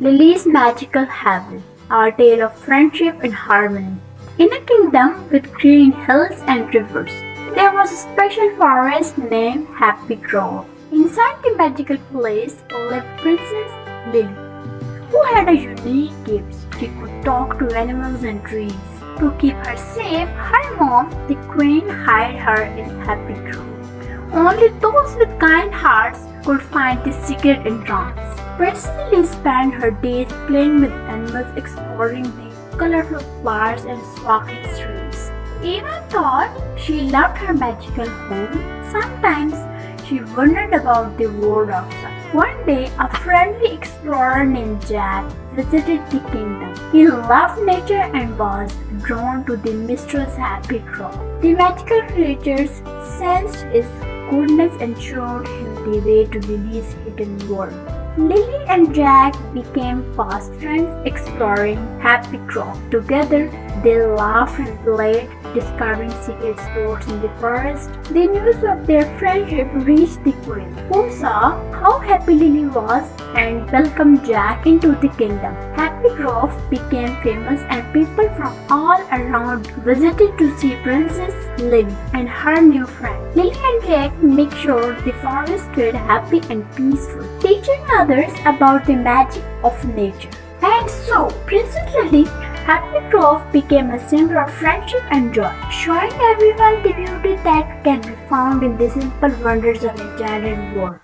Lily's Magical Haven, a tale of friendship and harmony. In a kingdom with green hills and rivers, there was a special forest named Happy Grove. Inside the magical place lived Princess Lily, who had a unique gift. She could talk to animals and trees. To keep her safe, her mom, the queen, hid her in Happy Grove. Only those with kind hearts could find the secret entrance. Princess Lily spent her days playing with animals, exploring the colorful flowers and sparkling streams. Even though she loved her magical home, sometimes she wondered about the world outside. One day, a friendly explorer named Jack visited the kingdom. He loved nature and was drawn to the mysterious Happy Grove. The magical creatures sensed his goodness and showed him the way to Lily's hidden world. Lily and Jack became fast friends, exploring Happy Grove. Together, they laughed and played, discovering secret spots in the forest. The news of their friendship reached the queen, who saw how happy Lily was and welcomed Jack into the kingdom. Happy Grove became famous and people from all around visited to see Princess Lily and her new friend. Lily and Jack make sure the forest stayed happy and peaceful, teaching others about the magic of nature. And so, Princess Lily Happy Grove became a symbol of friendship and joy, showing everyone the beauty that can be found in the simple wonders of the enchanted world.